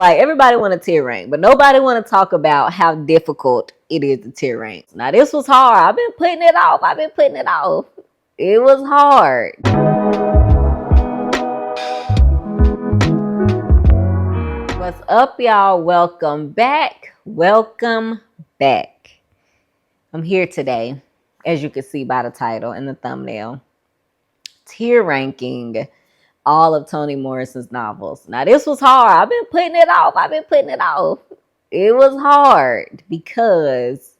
Like everybody want to tier rank, but nobody want to talk about how difficult it is to tier rank. Now this was hard. I've been putting it off. It was hard. What's up, y'all? Welcome back. Welcome back. I'm here today, as you can see by the title and the thumbnail, tier ranking all of Toni Morrison's novels. Now this was hard. I've been putting it off. It was hard because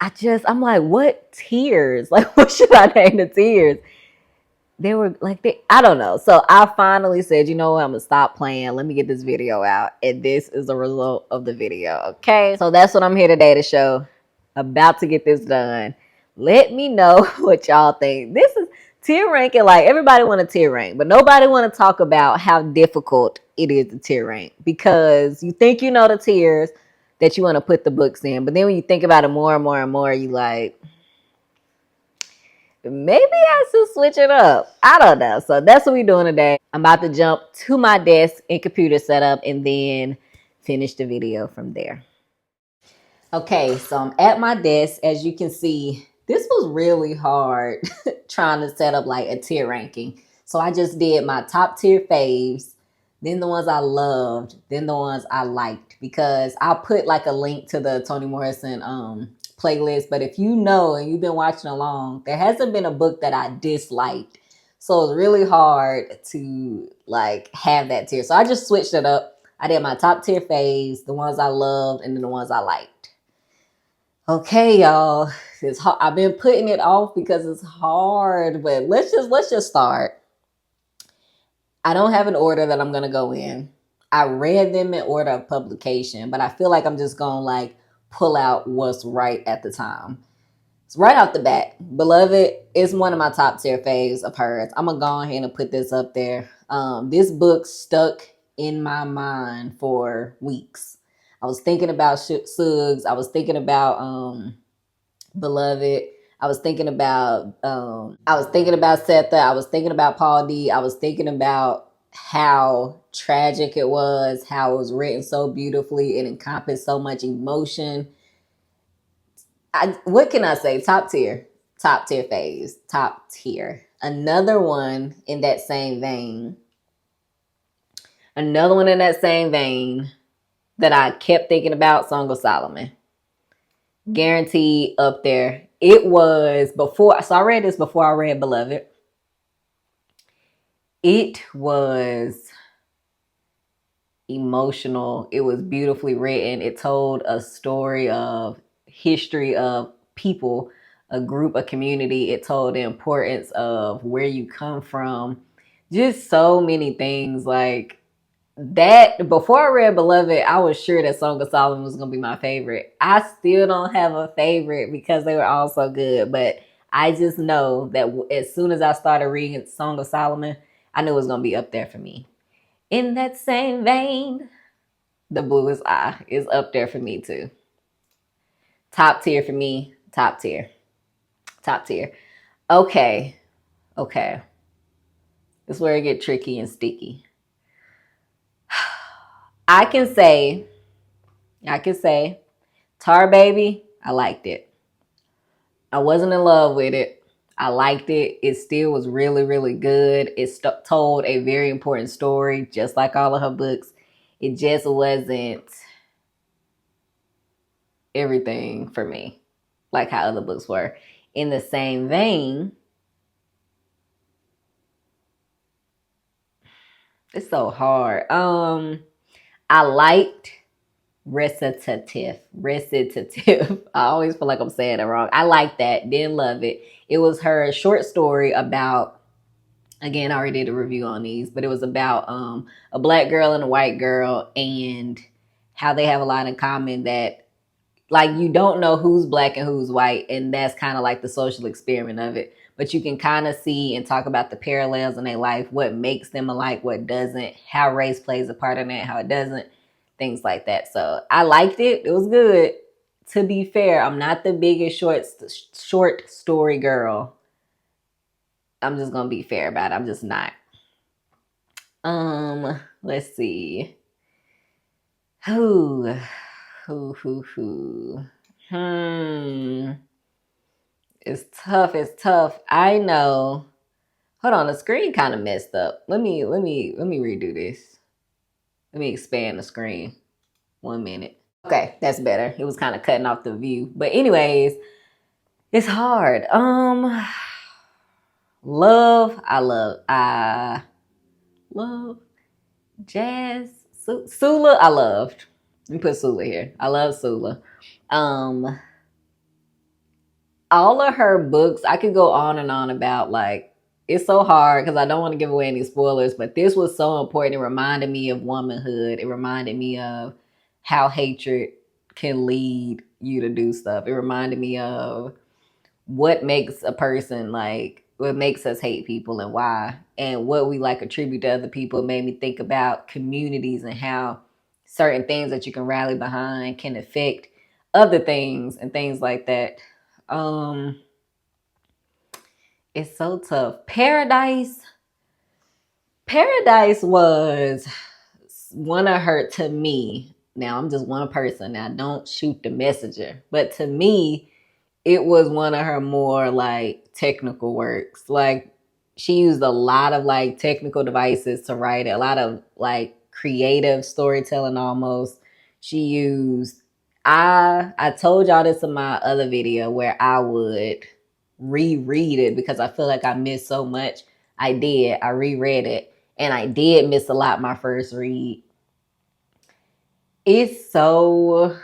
I'm like, what tiers? Like, what should I name the tiers? I don't know. So I finally said, you know what? I'm going to stop playing. Let me get this video out. And this is the result of the video. Okay. So that's what I'm here today to show. About to get this done. Let me know what y'all think. This is tier ranking. Like everybody want to tier rank, but nobody want to talk about how difficult it is to tier rank, because you think you know the tiers that you want to put the books in. But then when you think about it more and more and more, you like, maybe I should switch it up. I don't know. So that's what we're doing today. I'm about to jump to my desk and computer setup and then finish the video from there. Okay, so I'm at my desk. As you can see, this was really hard trying to set up like a tier ranking. So I just did my top tier faves, then the ones I loved, then the ones I liked, because I'll put like a link to the Toni Morrison playlist. But if you know and you've been watching along, there hasn't been a book that I disliked. So it's really hard to like have that tier. So I just switched it up. I did my top tier faves, the ones I loved, and then the ones I liked. Okay, y'all. It's hard. I've been putting it off because it's hard, but let's just start. I don't have an order that I'm gonna go in. I read them in order of publication, but I feel like I'm just gonna like pull out what's right at the time. It's right off the bat. Beloved is one of my top tier faves of hers. I'm gonna go ahead and put this up there. This book stuck in my mind for weeks. I was thinking about Suggs. I was thinking about Beloved. I was thinking about Setha. I was thinking about Paul D. I was thinking about how tragic it was, how it was written so beautifully. It encompassed so much emotion. What can I say? Top tier phase, top tier. Another one in that same vein that I kept thinking about, Song of Solomon. Guaranteed up there. It was before, so I read this before I read Beloved. It was emotional. It was beautifully written. It told a story of history of people, a group, a community. It told the importance of where you come from. Just so many things like that. Before I read Beloved, I was sure that Song of Solomon was going to be my favorite. I still don't have a favorite because they were all so good, but I just know that as soon as I started reading Song of Solomon, I knew it was going to be up there for me. In that same vein, The Bluest Eye is up there for me too. Top tier for me. Top tier. Okay. This is where it gets tricky and sticky. I can say, Tar Baby, I liked it. I wasn't in love with it. I liked it. It still was really, really good. It told a very important story, just like all of her books. It just wasn't everything for me, like how other books were. In the same vein, it's so hard. I liked Recitatif. I always feel like I'm saying it wrong. I like that. Didn't love it. It was her short story about, again, I already did a review on these, but it was about a black girl and a white girl and how they have a lot in common, that like you don't know who's black and who's white, and that's kind of like the social experiment of it. But you can kind of see and talk about the parallels in their life, what makes them alike, what doesn't, how race plays a part in that, how it doesn't, things like that. So I liked it. It was good. To be fair, I'm not the biggest short story girl. I'm just gonna be fair about it. I'm just not. Let's see. Who, who. It's tough. It's tough. I know. Hold on, the screen kind of messed up. Let me redo this. Let me expand the screen. 1 minute. Okay, that's better. It was kind of cutting off the view. But anyways, it's hard. Love. I love jazz. Sula, I loved. Let me put Sula here. I love Sula. All of her books, I could go on and on about, like, it's so hard because I don't want to give away any spoilers, but this was so important. It reminded me of womanhood. It reminded me of how hatred can lead you to do stuff. It reminded me of what makes a person, like, what makes us hate people and why, and what we like attribute to other people. It made me think about communities and how certain things that you can rally behind can affect other things and things like that. It's so tough. Paradise was one of her, to me. Now I'm just one person. Now don't shoot the messenger, but to me, it was one of her more like technical works. Like she used a lot of like technical devices to write it, a lot of like creative storytelling almost. She used I told y'all this in my other video where I would reread it because I feel like I missed so much. I did. I reread it and I did miss a lot my first read. It's so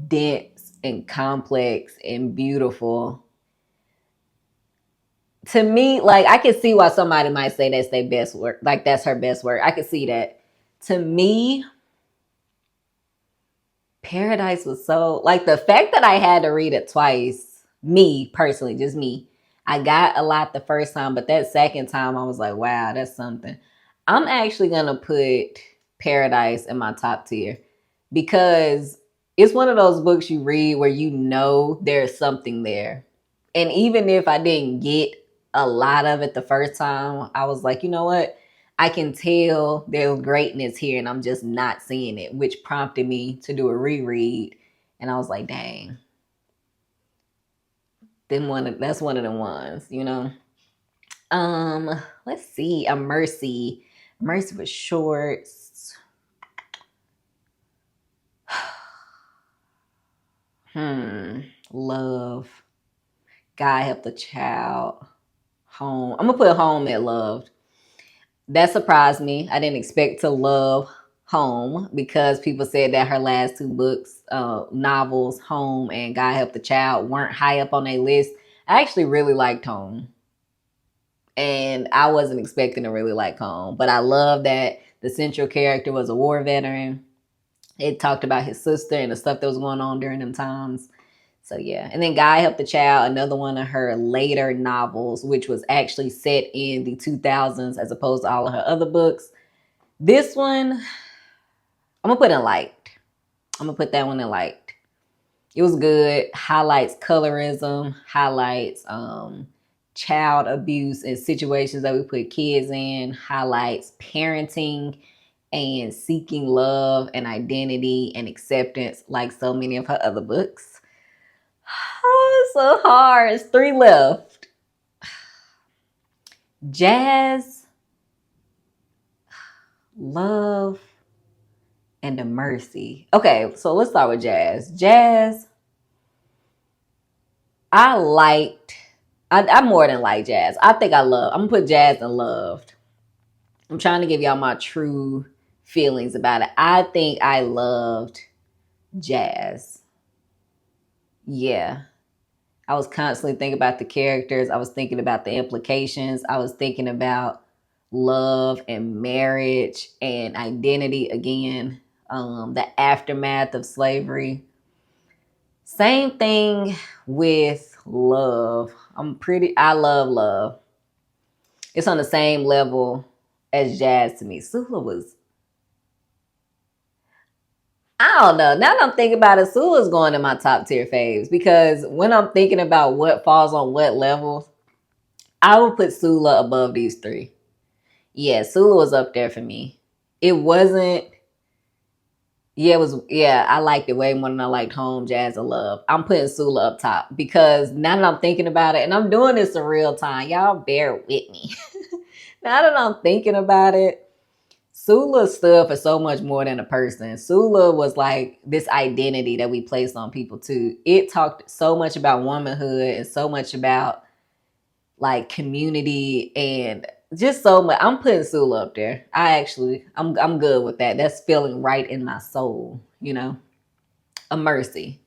dense and complex and beautiful. To me, like, I can see why somebody might say that's their best work. Like, that's her best work. I can see that. To me, Paradise was so, like, the fact that I had to read it twice, me personally, just me, I got a lot the first time, but that second time I was like, wow, that's something. I'm actually going to put Paradise in my top tier because it's one of those books you read where you know there's something there. And even if I didn't get a lot of it the first time, I was like, you know what? I can tell there's greatness here and I'm just not seeing it, which prompted me to do a reread. And I was like, dang, that's one of the ones, you know? Let's see, a Mercy. Mercy was short. Love. God Help the Child. Home. I'm gonna put Home at Loved. That surprised me. I didn't expect to love Home because people said that her last two books, novels, Home and God Help the Child, weren't high up on their list. I actually really liked Home. And I wasn't expecting to really like Home. But I love that the central character was a war veteran. It talked about his sister and the stuff that was going on during them times. So yeah. And then God Help the Child, another one of her later novels, which was actually set in the 2000s as opposed to all of her other books. This one, I'm going to put in liked. I'm going to put that one in liked. It was good. Highlights colorism, highlights child abuse and situations that we put kids in, highlights parenting and seeking love and identity and acceptance like so many of her other books. Oh, so hard. It's 3 left. Jazz, Love, and a Mercy. Okay, so let's start with Jazz. Jazz, I more than like Jazz. I think I'm gonna put Jazz and Loved. I'm trying to give y'all my true feelings about it. I think I loved Jazz. Yeah. I was constantly thinking about the characters. I was thinking about the implications. I was thinking about love and marriage and identity again. The aftermath of slavery. Same thing with Love. I love Love. It's on the same level as Jazz to me. Sula was, I don't know. Now that I'm thinking about it, Sula's going in my top tier faves because when I'm thinking about what falls on what levels, I would put Sula above these 3. Yeah, Sula was up there for me. It wasn't Yeah, I liked it way more than I liked Home, Jazz, and Love. I'm putting Sula up top because now that I'm thinking about it, and I'm doing this in real time, y'all bear with me. Now that I'm thinking about it, Sula stood for so much more than a person. Sula was like this identity that we placed on people too. It talked so much about womanhood and so much about like community and just so much. I'm putting Sula up there. I'm good with that. That's feeling right in my soul, you know. A Mercy.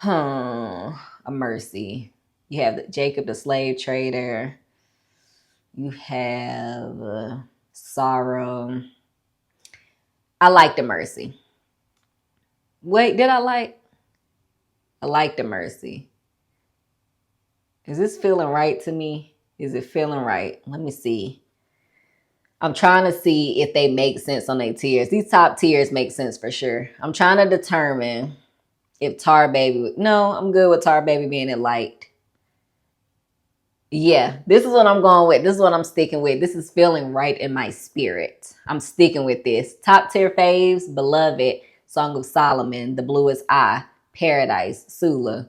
A Mercy. You have Jacob the slave trader. You have Sorrow. I like the Mercy. Wait, did I like? I like the Mercy. Is this feeling right to me? Is it feeling right? Let me see. I'm trying to see if they make sense on their tiers. These top tiers make sense for sure. I'm trying to determine if Tar Baby. No, I'm good with Tar Baby being it liked. Yeah, this is what I'm going with. This is what I'm sticking with. This is feeling right in my spirit. I'm sticking with this. Top tier faves, Beloved, Song of Solomon, The Bluest Eye, Paradise, Sula.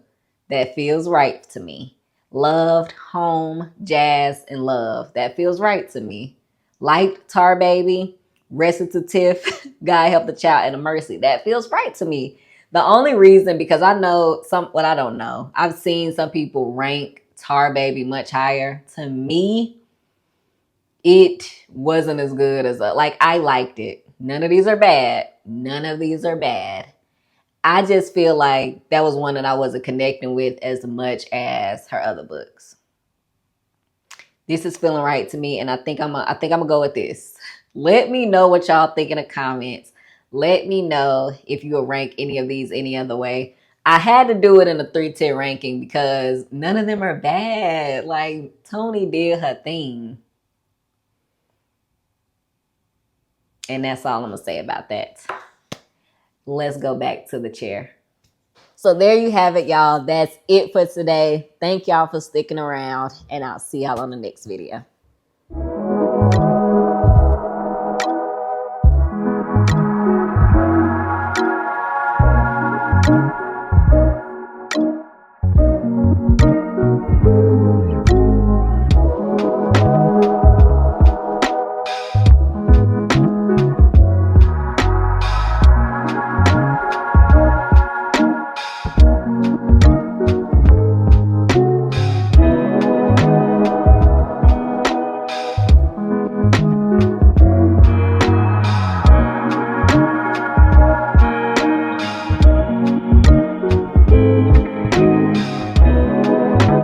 That feels right to me. Loved, Home, Jazz, and Love. That feels right to me. Liked, Tar Baby, Recitatif, God Help the Child, and a Mercy. That feels right to me. The only reason, because I know I don't know. I've seen some people rank Tar Baby much higher. To me, it wasn't as good as I liked it. None of these are bad. None of these are bad. I just feel like that was one that I wasn't connecting with as much as her other books. This is feeling right to me, and I think I'm gonna go with this. Let me know what y'all think in the comments. Let me know if you will rank any of these any other way. I had to do it in a 3-tier ranking because none of them are bad. Like, Toni did her thing. And that's all I'm going to say about that. Let's go back to the chair. So there you have it, y'all. That's it for today. Thank y'all for sticking around, and I'll see y'all on the next video.